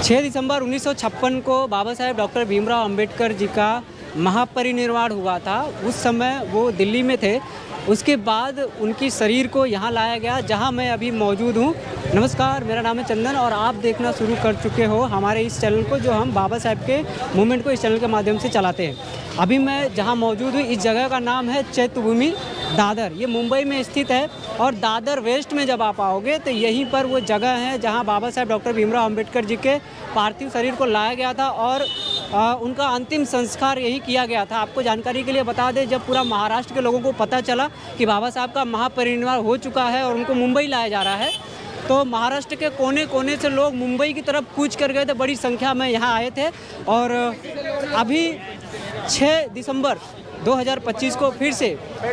6 दिसंबर 1956 को बाबा साहेब डॉक्टर भीमराव अंबेडकर जी का महापरिनिर्वाण हुआ था। उस समय वो दिल्ली में थे। उसके बाद उनकी शरीर को यहाँ लाया गया जहाँ मैं अभी मौजूद हूँ। नमस्कार, मेरा नाम है चंदन और आप देखना शुरू कर चुके हो हमारे इस चैनल को, जो हम बाबा साहेब के मूवमेंट को इस चैनल के माध्यम से चलाते हैं। अभी मैं जहाँ मौजूद हूँ, इस जगह का नाम है चैत्यभूमि दादर। ये मुंबई में स्थित है और दादर वेस्ट में जब आप आओगे तो यहीं पर वो जगह है जहाँ बाबा साहेब डॉक्टर भीमराव अंबेडकर जी के पार्थिव शरीर को लाया गया था और उनका अंतिम संस्कार यही किया गया था। आपको जानकारी के लिए बता दें, जब पूरा महाराष्ट्र के लोगों को पता चला कि बाबा साहब का महापरिनिर्वाण हो चुका है और उनको मुंबई लाया जा रहा है, तो महाराष्ट्र के कोने कोने से लोग मुंबई की तरफ कूच कर गए थे। बड़ी संख्या में यहाँ आए थे और अभी 6 दिसंबर 2025 को फिर से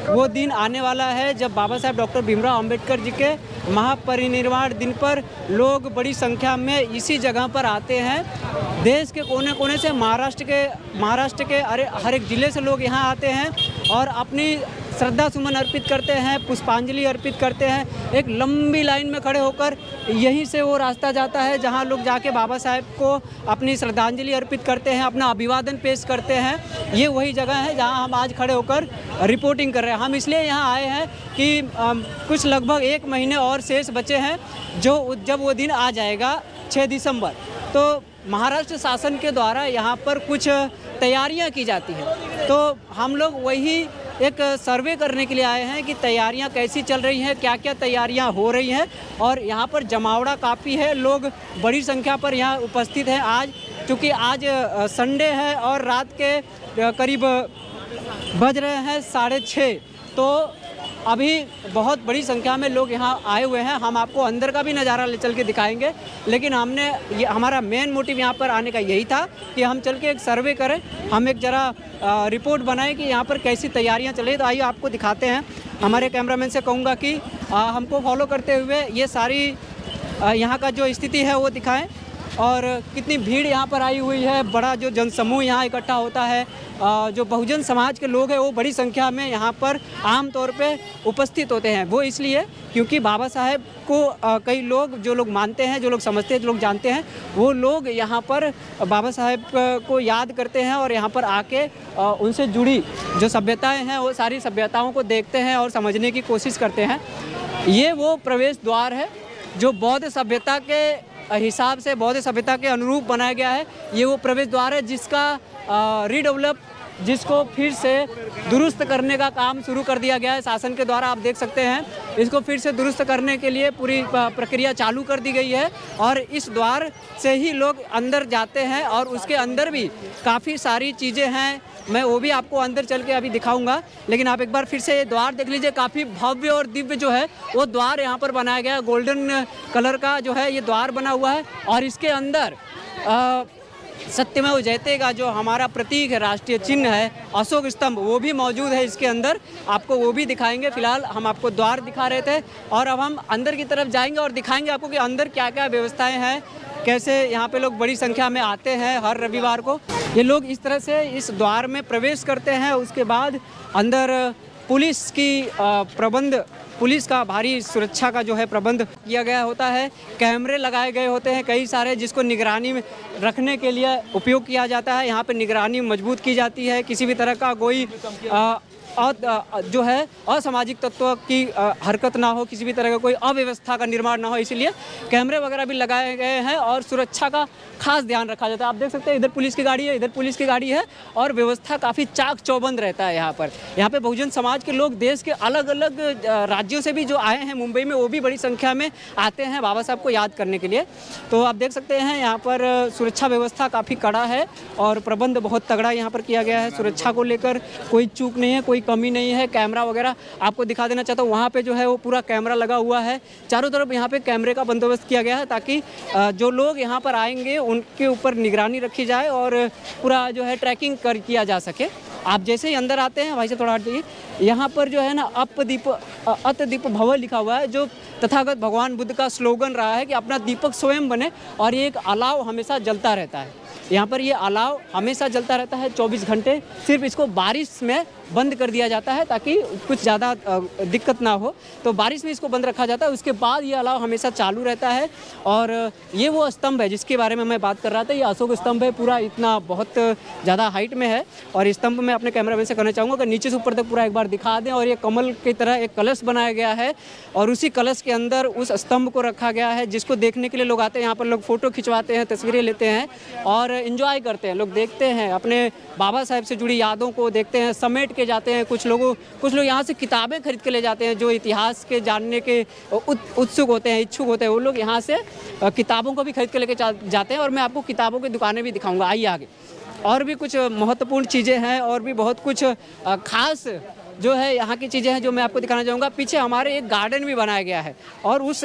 वो दिन आने वाला है जब बाबा साहेब डॉक्टर भीमराव अंबेडकर जी के महापरिनिर्वाण दिन पर लोग बड़ी संख्या में इसी जगह पर आते हैं। देश के कोने कोने से, महाराष्ट्र के हर एक ज़िले से लोग यहाँ आते हैं और अपनी श्रद्धा सुमन अर्पित करते हैं, पुष्पांजलि अर्पित करते हैं। एक लंबी लाइन में खड़े होकर यहीं से वो रास्ता जाता है जहां लोग जाके बाबा साहेब को अपनी श्रद्धांजलि अर्पित करते हैं, अपना अभिवादन पेश करते हैं। ये वही जगह है जहां हम आज खड़े होकर रिपोर्टिंग कर रहे हैं। हम इसलिए यहाँ आए हैं कि कुछ लगभग 1 महीने और शेष बचे हैं, जो जब वो दिन आ जाएगा 6 दिसंबर, तो महाराष्ट्र शासन के द्वारा यहाँ पर कुछ तैयारियाँ की जाती हैं। तो हम लोग वही एक सर्वे करने के लिए आए हैं कि तैयारियां कैसी चल रही हैं, क्या क्या तैयारियां हो रही हैं। और यहाँ पर जमावड़ा काफ़ी है, लोग बड़ी संख्या पर यहाँ उपस्थित हैं। आज चूँकि आज संडे है और रात के करीब बज रहे हैं 6:30, तो अभी बहुत बड़ी संख्या में लोग यहाँ आए हुए हैं। हम आपको अंदर का भी नज़ारा ले चल के दिखाएंगे, लेकिन हमारा मेन मोटिव यहाँ पर आने का यही था कि हम चल के एक सर्वे करें, हम एक ज़रा रिपोर्ट बनाएं कि यहाँ पर कैसी तैयारियाँ चल रही। तो आइए आपको दिखाते हैं। हमारे कैमरामैन से कहूँगा कि हमको फॉलो करते हुए ये सारी यहाँ का जो स्थिति है वो दिखाएं और कितनी भीड़ यहाँ पर आई हुई है। बड़ा जो जनसमूह यहाँ इकट्ठा होता है, जो बहुजन समाज के लोग हैं वो बड़ी संख्या में यहाँ पर आम तौर पे उपस्थित होते हैं। वो इसलिए क्योंकि बाबा साहेब को कई लोग, जो लोग मानते हैं, जो लोग समझते हैं, जो लोग जानते हैं, वो लोग यहाँ पर बाबा साहेब को याद करते हैं और यहाँ पर आके उनसे जुड़ी जो सभ्यताएँ हैं वो सारी सभ्यताओं को देखते हैं और समझने की कोशिश करते हैं। ये वो प्रवेश द्वार है जो बौद्ध सभ्यता के हिसाब से, बौद्ध सभ्यता के अनुरूप बनाया गया है। ये वो प्रवेश द्वार है जिसका रीडेवलप, जिसको फिर से दुरुस्त करने का काम शुरू कर दिया गया है शासन के द्वारा। आप देख सकते हैं, इसको फिर से दुरुस्त करने के लिए पूरी प्रक्रिया चालू कर दी गई है और इस द्वार से ही लोग अंदर जाते हैं और उसके अंदर भी काफ़ी सारी चीज़ें हैं। मैं वो भी आपको अंदर चल के अभी दिखाऊंगा, लेकिन आप एक बार फिर से ये द्वार देख लीजिए। काफ़ी भव्य और दिव्य जो है वो द्वार यहाँ पर बनाया गया है। गोल्डन कलर का जो है ये द्वार बना हुआ है और इसके अंदर सत्यमेव जयते का जो हमारा प्रतीक है, राष्ट्रीय चिन्ह है, अशोक स्तंभ, वो भी मौजूद है इसके अंदर। आपको वो भी दिखाएंगे। फिलहाल हम आपको द्वार दिखा रहे थे और अब हम अंदर की तरफ जाएंगे और दिखाएंगे आपको कि अंदर क्या क्या व्यवस्थाएं हैं, कैसे यहाँ पे लोग बड़ी संख्या में आते हैं हर रविवार को। ये लोग इस तरह से इस द्वार में प्रवेश करते हैं। उसके बाद अंदर पुलिस की पुलिस का भारी सुरक्षा का जो है प्रबंध किया गया होता है। कैमरे लगाए गए होते हैं कई सारे, जिसको निगरानी में रखने के लिए उपयोग किया जाता है। यहाँ पे निगरानी मजबूत की जाती है, किसी भी तरह का कोई जो है असामाजिक तत्व की हरकत ना हो, किसी भी तरह का कोई अव्यवस्था का निर्माण ना हो, इसलिए कैमरे वगैरह भी लगाए गए हैं और सुरक्षा का खास ध्यान रखा जाता है। आप देख सकते हैं इधर पुलिस की गाड़ी है, इधर पुलिस की गाड़ी है और व्यवस्था काफ़ी चाक चौबंद रहता है यहाँ पर। यहाँ पे बहुजन समाज के लोग देश के अलग अलग राज्यों से भी जो आए हैं मुंबई में, वो भी बड़ी संख्या में आते हैं बाबा साहब को याद करने के लिए। तो आप देख सकते हैं यहाँ पर सुरक्षा व्यवस्था काफ़ी कड़ा है और प्रबंध बहुत तगड़ा यहाँ पर किया गया है। सुरक्षा को लेकर कोई चूक नहीं है, कोई कमी नहीं है। कैमरा वगैरह आपको दिखा देना चाहता हूँ, वहाँ पे जो है वो पूरा कैमरा लगा हुआ है। चारों तरफ यहाँ पे कैमरे का बंदोबस्त किया गया है ताकि जो लोग यहाँ पर आएंगे उनके ऊपर निगरानी रखी जाए और पूरा जो है ट्रैकिंग किया जा सके। आप जैसे ही अंदर आते हैं, भाई से थोड़ा हट जाइए, यहाँ पर जो है ना अतदीप भव लिखा हुआ है, जो तथागत भगवान बुद्ध का स्लोगन रहा है कि अपना दीपक स्वयं बने और ये एक अलाव हमेशा जलता रहता है। यहाँ पर ये अलाव हमेशा जलता रहता है 24 घंटे। सिर्फ इसको बारिश में बंद कर दिया जाता है ताकि कुछ ज़्यादा दिक्कत ना हो। तो बारिश में इसको बंद रखा जाता है, उसके बाद ये अलाव हमेशा चालू रहता है। और ये वो स्तंभ है जिसके बारे में मैं बात कर रहा था, ये अशोक स्तंभ है, पूरा इतना बहुत ज़्यादा हाइट में है। और इस स्तंभ में अपने कैमरामैन से कहना चाहूँगा कि नीचे से ऊपर तक पूरा एक बार दिखा दें। और ये कमल की तरह एक कलश बनाया गया है और उसी कलश के अंदर उस स्तंभ को रखा गया है, जिसको देखने के लिए लोग आते हैं। यहाँ पर लोग फ़ोटो खिंचवाते हैं, तस्वीरें लेते हैं और इन्जॉय करते हैं। लोग देखते हैं, अपने बाबा साहब से जुड़ी यादों को देखते हैं, समेट के जाते हैं। कुछ लोग यहाँ से किताबें खरीद के ले जाते हैं, जो इतिहास के जानने के उत्सुक होते हैं, इच्छुक होते हैं, वो लोग यहाँ से किताबों को भी खरीद के लेके जाते हैं। और मैं आपको किताबों की दुकानें भी दिखाऊंगा, आइए आगे। और भी कुछ महत्वपूर्ण चीज़ें हैं और भी बहुत कुछ खास जो है यहाँ की चीज़ें हैं जो मैं आपको दिखाना चाहूँगा। पीछे हमारे एक गार्डन भी बनाया गया है और उस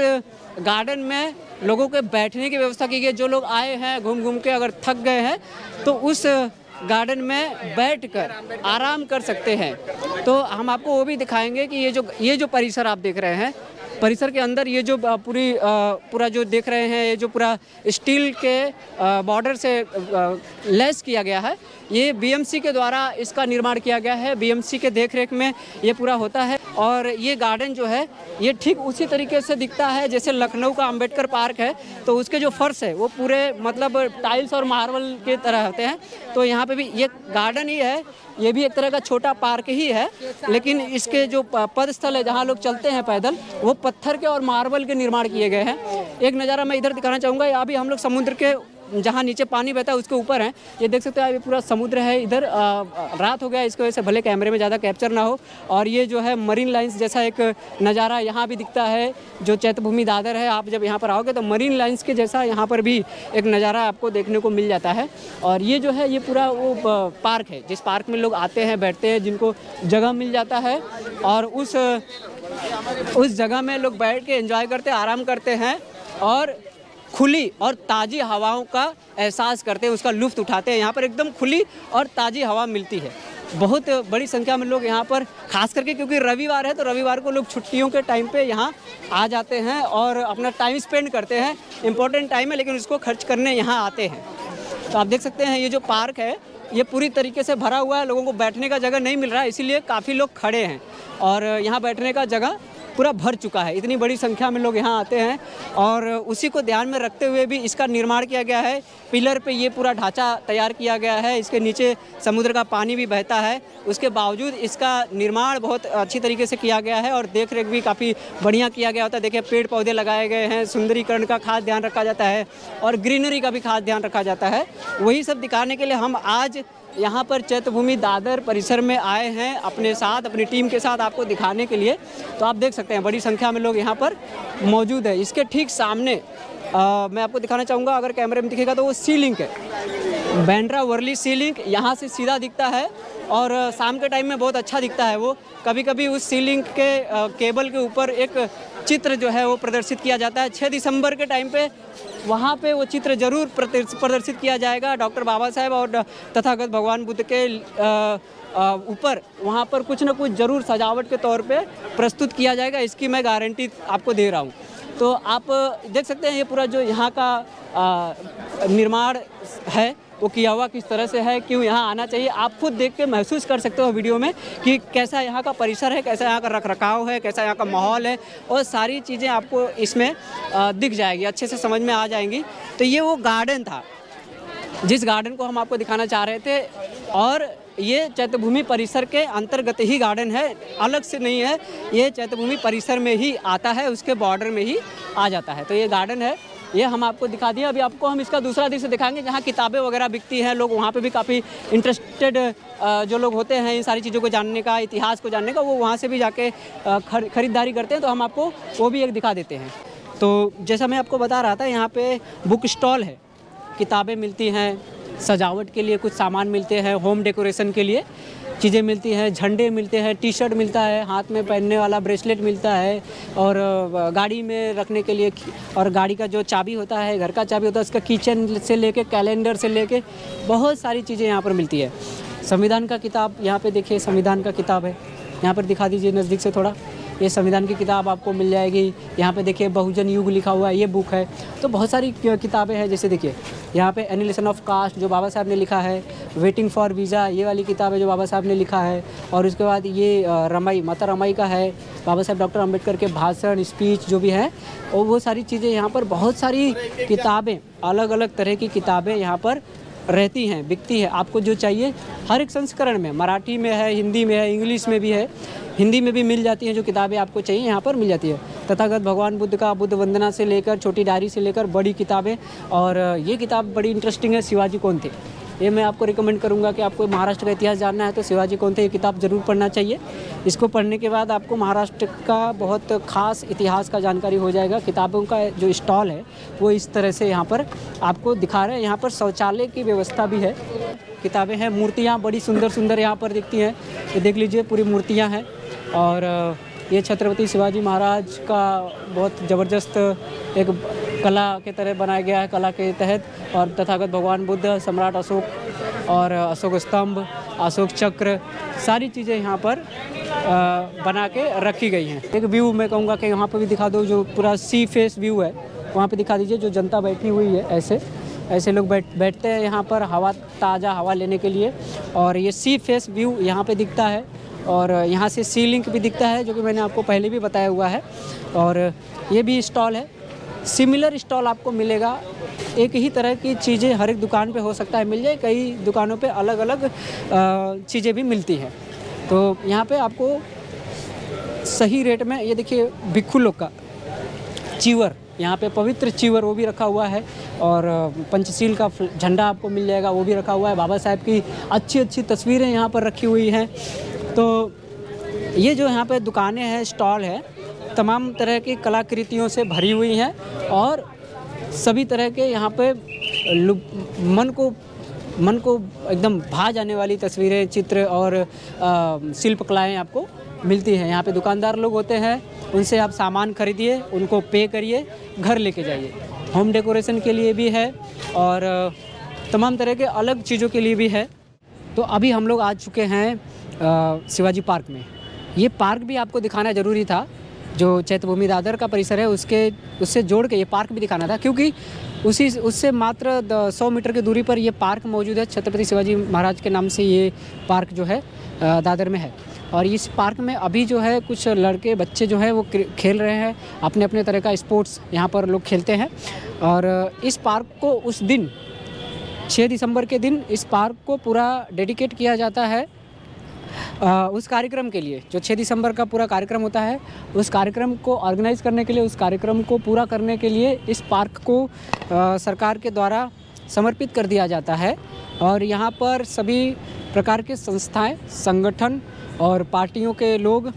गार्डन में लोगों के बैठने की व्यवस्था की गई है। जो लोग आए हैं घूम घूम के अगर थक गए हैं तो उस गार्डन में बैठकर आराम कर सकते हैं। तो हम आपको वो भी दिखाएंगे कि ये जो परिसर आप देख रहे हैं, परिसर के अंदर ये जो पूरा जो देख रहे हैं, ये जो पूरा स्टील के बॉर्डर से लेस किया गया है, ये बीएमसी के द्वारा इसका निर्माण किया गया है। बीएमसी के देखरेख में ये पूरा होता है। और ये गार्डन जो है ये ठीक उसी तरीके से दिखता है जैसे लखनऊ का अंबेडकर पार्क है, तो उसके जो फर्श है वो पूरे मतलब टाइल्स और मार्बल के तरह होते हैं। तो यहाँ पे भी ये गार्डन ही है, ये भी एक तरह का छोटा पार्क ही है, लेकिन इसके जो पद स्थल है जहाँ लोग चलते हैं पैदल, वो पत्थर के और मार्बल के निर्माण किए गए हैं। एक नज़ारा मैं इधर दिखाना चाहूँगा, यहाँ भी हम लोग समुद्र के जहाँ नीचे पानी बहता है उसके ऊपर हैं। ये देख सकते हैं ये पूरा समुद्र है। इधर रात हो गया, इसकी वजह से भले कैमरे में ज़्यादा कैप्चर ना हो। और ये जो है मरीन लाइंस जैसा एक नज़ारा यहाँ भी दिखता है। जो चैत्यभूमि दादर है, आप जब यहाँ पर आओगे तो मरीन लाइंस के जैसा यहाँ पर भी एक नज़ारा आपको देखने को मिल जाता है। और ये जो है ये पूरा वो पार्क है जिस पार्क में लोग आते हैं, बैठते हैं, जिनको जगह मिल जाता है और उस जगह में लोग बैठ के एंजॉय करते हैं, आराम करते हैं और खुली और ताज़ी हवाओं का एहसास करते हैं, उसका लुत्फ़ उठाते हैं। यहाँ पर एकदम खुली और ताज़ी हवा मिलती है। बहुत बड़ी संख्या में लोग यहाँ पर, खास करके क्योंकि रविवार है तो रविवार को लोग छुट्टियों के टाइम पे यहाँ आ जाते हैं और अपना टाइम स्पेंड करते हैं। इम्पोर्टेंट टाइम है लेकिन उसको खर्च करने यहाँ आते हैं। तो आप देख सकते हैं ये जो पार्क है ये पूरी तरीके से भरा हुआ है, लोगों को बैठने का जगह नहीं मिल रहा है, इसीलिए काफ़ी लोग खड़े हैं और यहाँ बैठने का जगह पूरा भर चुका है। इतनी बड़ी संख्या में लोग यहाँ आते हैं और उसी को ध्यान में रखते हुए भी इसका निर्माण किया गया है। पिलर पे ये पूरा ढांचा तैयार किया गया है, इसके नीचे समुद्र का पानी भी बहता है, उसके बावजूद इसका निर्माण बहुत अच्छी तरीके से किया गया है और देख रेख भी काफ़ी बढ़िया किया गया होता है। देखिए पेड़ पौधे लगाए गए हैं, सुंदरीकरण का खास ध्यान रखा जाता है और ग्रीनरी का भी खास ध्यान रखा जाता है। वही सब दिखाने के लिए हम आज यहाँ पर चैत्यभूमि दादर परिसर में आए हैं अपने साथ, अपनी टीम के साथ आपको दिखाने के लिए। तो आप देख सकते हैं बड़ी संख्या में लोग यहाँ पर मौजूद है। इसके ठीक सामने मैं आपको दिखाना चाहूँगा, अगर कैमरे में दिखेगा तो वो सी लिंक है, बांद्रा वर्ली सी लिंक यहाँ से सीधा दिखता है और शाम के टाइम में बहुत अच्छा दिखता है वो। कभी कभी उस सी लिंक के केबल के ऊपर एक चित्र जो है वो प्रदर्शित किया जाता है। 6 दिसंबर के टाइम पे वहाँ पे वो चित्र ज़रूर प्रदर्शित किया जाएगा। डॉक्टर बाबा साहेब और तथागत भगवान बुद्ध के ऊपर वहाँ पर कुछ ना कुछ ज़रूर सजावट के तौर पे प्रस्तुत किया जाएगा, इसकी मैं गारंटी आपको दे रहा हूँ। तो आप देख सकते हैं ये पूरा जो यहाँ का निर्माण है वो किया हुआ किस तरह से है, क्यों यहाँ आना चाहिए। आप खुद देख के महसूस कर सकते हो वीडियो में कि कैसा यहाँ का परिसर है, कैसा यहाँ का रखरखाव है, कैसा यहाँ का माहौल है और सारी चीज़ें आपको इसमें दिख जाएगी, अच्छे से समझ में आ जाएंगी। तो ये वो गार्डन था जिस गार्डन को हम आपको दिखाना चाह रहे थे और ये चैत्यभूमि परिसर के अंतर्गत ही गार्डन है, अलग से नहीं है। ये चैत्यभूमि परिसर में ही आता है, उसके बॉर्डर में ही आ जाता है। तो ये गार्डन है, ये हम आपको दिखा दिया। अभी आपको हम इसका दूसरा दृश्य दिखाएंगे जहाँ किताबें वगैरह बिकती हैं। लोग वहाँ पे भी काफ़ी इंटरेस्टेड जो लोग होते हैं इन सारी चीज़ों को जानने का, इतिहास को जानने का, वो वहाँ से भी जाके ख़रीदारी करते हैं। तो हम आपको वो भी एक दिखा देते हैं। तो जैसा मैं आपको बता रहा था, यहाँ पे बुक स्टॉल है, किताबें मिलती हैं, सजावट के लिए कुछ सामान मिलते हैं, होम डेकोरेशन के लिए चीज़ें मिलती हैं, झंडे मिलते हैं, टी शर्ट मिलता है, हाथ में पहनने वाला ब्रेसलेट मिलता है और गाड़ी में रखने के लिए, और गाड़ी का जो चाबी होता है, घर का चाबी होता है, उसका किचन से लेके कैलेंडर से लेके बहुत सारी चीज़ें यहाँ पर मिलती है। संविधान का किताब यहाँ पे देखिए, संविधान का किताब है, यहाँ पर दिखा दीजिए नज़दीक से थोड़ा। ये संविधान की किताब आपको मिल जाएगी। यहाँ पे देखिए बहुजन युग लिखा हुआ है, ये बुक है। तो बहुत सारी किताबें हैं, जैसे देखिए यहाँ पे एनिलेशन ऑफ कास्ट जो बाबा साहब ने लिखा है, वेटिंग फॉर वीज़ा ये वाली किताब है जो बाबा साहब ने लिखा है। और उसके बाद ये रमाई, माता रमाई का है, बाबा साहब डॉक्टर अम्बेडकर के भाषण, स्पीच जो भी हैं, और वो सारी चीज़ें यहाँ पर बहुत सारी किताबें, अलग अलग तरह की किताबें यहाँ पर रहती हैं, बिकती है। आपको जो चाहिए हर एक संस्करण में, मराठी में है, हिंदी में है, इंग्लिश में भी है, हिंदी में भी मिल जाती हैं। जो किताबें आपको चाहिए यहाँ पर मिल जाती है। तथागत भगवान बुद्ध का बुद्ध वंदना से लेकर छोटी डायरी से लेकर बड़ी किताबें। और ये किताब बड़ी इंटरेस्टिंग है, शिवाजी कौन थे, ये मैं आपको रिकमेंड करूंगा कि आपको महाराष्ट्र का इतिहास जानना है तो शिवाजी कौन थे ये किताब ज़रूर पढ़ना चाहिए। इसको पढ़ने के बाद आपको महाराष्ट्र का बहुत खास इतिहास का जानकारी हो जाएगा। किताबों का जो स्टॉल है वो इस तरह से यहाँ पर आपको दिखा रहे हैं। यहाँ पर शौचालय की व्यवस्था भी है, किताबें हैं, मूर्तियाँ बड़ी सुंदर सुंदर यहाँ पर दिखती हैं। ये देख लीजिए पूरी मूर्तियाँ हैं। और ये छत्रपति शिवाजी महाराज का बहुत ज़बरदस्त एक कला के तरह बनाया गया है, कला के तहत। और तथागत भगवान बुद्ध, सम्राट अशोक और अशोक स्तंभ, अशोक चक्र, सारी चीज़ें यहाँ पर बना के रखी गई हैं। एक व्यू मैं कहूँगा कि यहाँ पर भी दिखा दो, जो पूरा सी फेस व्यू है वहाँ पे दिखा दीजिए। जो जनता बैठी हुई है, ऐसे लोग बैठते हैं यहाँ पर हवा, ताज़ा हवा लेने के लिए। और ये सी फेस व्यू यहाँ पे दिखता है। और यहाँ से सी लिंक भी दिखता है, जो कि मैंने आपको पहले भी बताया हुआ है। और ये भी स्टॉल है, सिमिलर स्टॉल आपको मिलेगा। एक ही तरह की चीज़ें हर एक दुकान पे हो सकता है मिल जाए, कई दुकानों पे अलग अलग चीज़ें भी मिलती हैं। तो यहाँ पे आपको सही रेट में, ये देखिए भिक्खू लोग का चीवर, यहाँ पे पवित्र चीवर वो भी रखा हुआ है। और पंचशील का झंडा आपको मिल जाएगा, वो भी रखा हुआ है। बाबा साहब की अच्छी अच्छी तस्वीरें यहाँ पर रखी हुई हैं। तो ये जो यहाँ पे दुकानें हैं, स्टॉल है, तमाम तरह की कलाकृतियों से भरी हुई हैं। और सभी तरह के यहाँ पे मन को एकदम भा जाने वाली तस्वीरें, चित्र और शिल्प कलाएँ आपको मिलती हैं। यहाँ पे दुकानदार लोग होते हैं, उनसे आप सामान खरीदिए, उनको पे करिए, घर लेके जाइए। होम डेकोरेशन के लिए भी है और तमाम तरह के अलग चीज़ों के लिए भी है। तो अभी हम लोग आ चुके हैं शिवाजी पार्क में। ये पार्क भी आपको दिखाना ज़रूरी था, जो चैत्यभूमि दादर का परिसर है उससे जोड़ के ये पार्क भी दिखाना था, क्योंकि उससे मात्र 100 मीटर की दूरी पर ये पार्क मौजूद है। छत्रपति शिवाजी महाराज के नाम से ये पार्क जो है दादर में है। और इस पार्क में अभी जो है कुछ लड़के बच्चे जो हैं वो खेल रहे हैं, अपने अपने तरह का स्पोर्ट्स यहाँ पर लोग खेलते हैं। और इस पार्क को उस दिन 6 दिसंबर के दिन इस पार्क को पूरा डेडिकेट किया जाता है उस कार्यक्रम के लिए। जो 6 दिसंबर का पूरा कार्यक्रम होता है, उस कार्यक्रम को ऑर्गेनाइज़ करने के लिए, उस कार्यक्रम को पूरा करने के लिए इस पार्क को सरकार के द्वारा समर्पित कर दिया जाता है। और यहाँ पर सभी प्रकार के संस्थाएं, संगठन और पार्टियों के लोग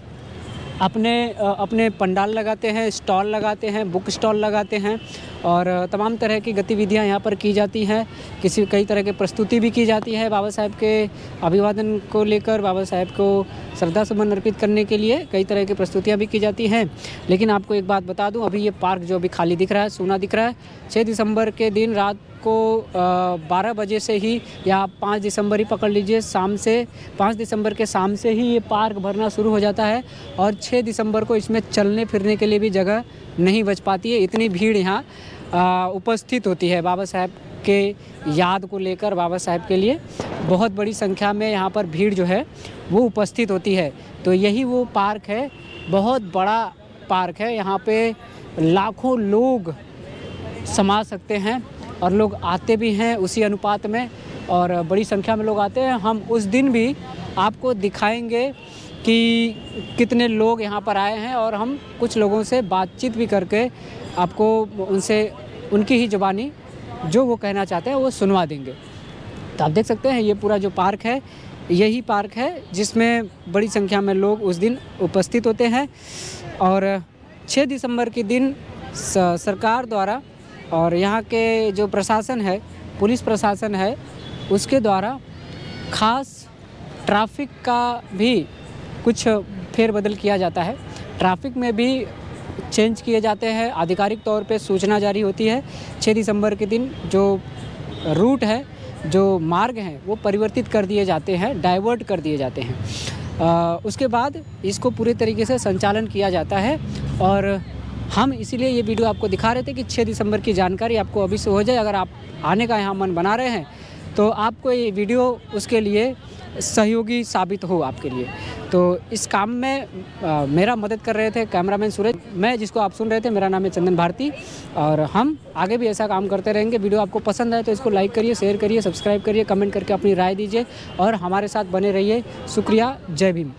अपने पंडाल लगाते हैं, स्टॉल लगाते हैं, बुक स्टॉल लगाते हैं। और तमाम तरह की गतिविधियां यहाँ पर की जाती हैं। कई तरह की प्रस्तुति भी की जाती है बाबा साहब के अभिवादन को लेकर, बाबा साहब को श्रद्धा सुमन अर्पित करने के लिए कई तरह की प्रस्तुतियां भी की जाती हैं। लेकिन आपको एक बात बता दूं, अभी ये पार्क जो अभी खाली दिख रहा है, सूना दिख रहा है, 6 दिसंबर के दिन रात को 12 बजे से ही, या 5 दिसंबर ही पकड़ लीजिए, 5 दिसंबर के शाम से ही ये पार्क भरना शुरू हो जाता है। और 6 दिसंबर को इसमें चलने फिरने के लिए भी जगह नहीं बच पाती है, इतनी भीड़ यहाँ उपस्थित होती है। बाबा साहब के याद को लेकर, बाबा साहब के लिए बहुत बड़ी संख्या में यहाँ पर भीड़ जो है वो उपस्थित होती है। तो यही वो पार्क है, बहुत बड़ा पार्क है। यहाँ पे लाखों लोग समा सकते हैं और लोग आते भी हैं उसी अनुपात में, और बड़ी संख्या में लोग आते हैं। हम उस दिन भी आपको दिखाएंगे कि कितने लोग यहाँ पर आए हैं, और हम कुछ लोगों से बातचीत भी करके आपको उनकी ही ज़ुबानी जो वो कहना चाहते हैं वो सुनवा देंगे। तो आप देख सकते हैं ये पूरा जो पार्क है, यही पार्क है जिसमें बड़ी संख्या में लोग उस दिन उपस्थित होते हैं। और 6 दिसंबर के दिन सरकार द्वारा और यहाँ के जो प्रशासन है, पुलिस प्रशासन है, उसके द्वारा खास ट्रैफिक का भी कुछ फेरबदल किया जाता है। ट्रैफिक में भी चेंज किए जाते हैं, आधिकारिक तौर पे सूचना जारी होती है। 6 दिसंबर के दिन जो रूट है, जो मार्ग हैं, वो परिवर्तित कर दिए जाते हैं, डाइवर्ट कर दिए जाते हैं। उसके बाद इसको पूरे तरीके से संचालन किया जाता है। और हम इसीलिए ये वीडियो आपको दिखा रहे थे कि 6 दिसंबर की जानकारी आपको अभी से हो जाए। अगर आप आने का यहाँ मन बना रहे हैं तो आपको ये वीडियो उसके लिए सहयोगी साबित हो आपके लिए। तो इस काम में मेरा मदद कर रहे थे कैमरामैन सूरज। मैं जिसको आप सुन रहे थे, मेरा नाम है चंदन भारती, और हम आगे भी ऐसा काम करते रहेंगे। वीडियो आपको पसंद आए तो इसको लाइक करिए, शेयर करिए, सब्सक्राइब करिए, कमेंट करके अपनी राय दीजिए और हमारे साथ बने रहिए। शुक्रिया, जय भीम।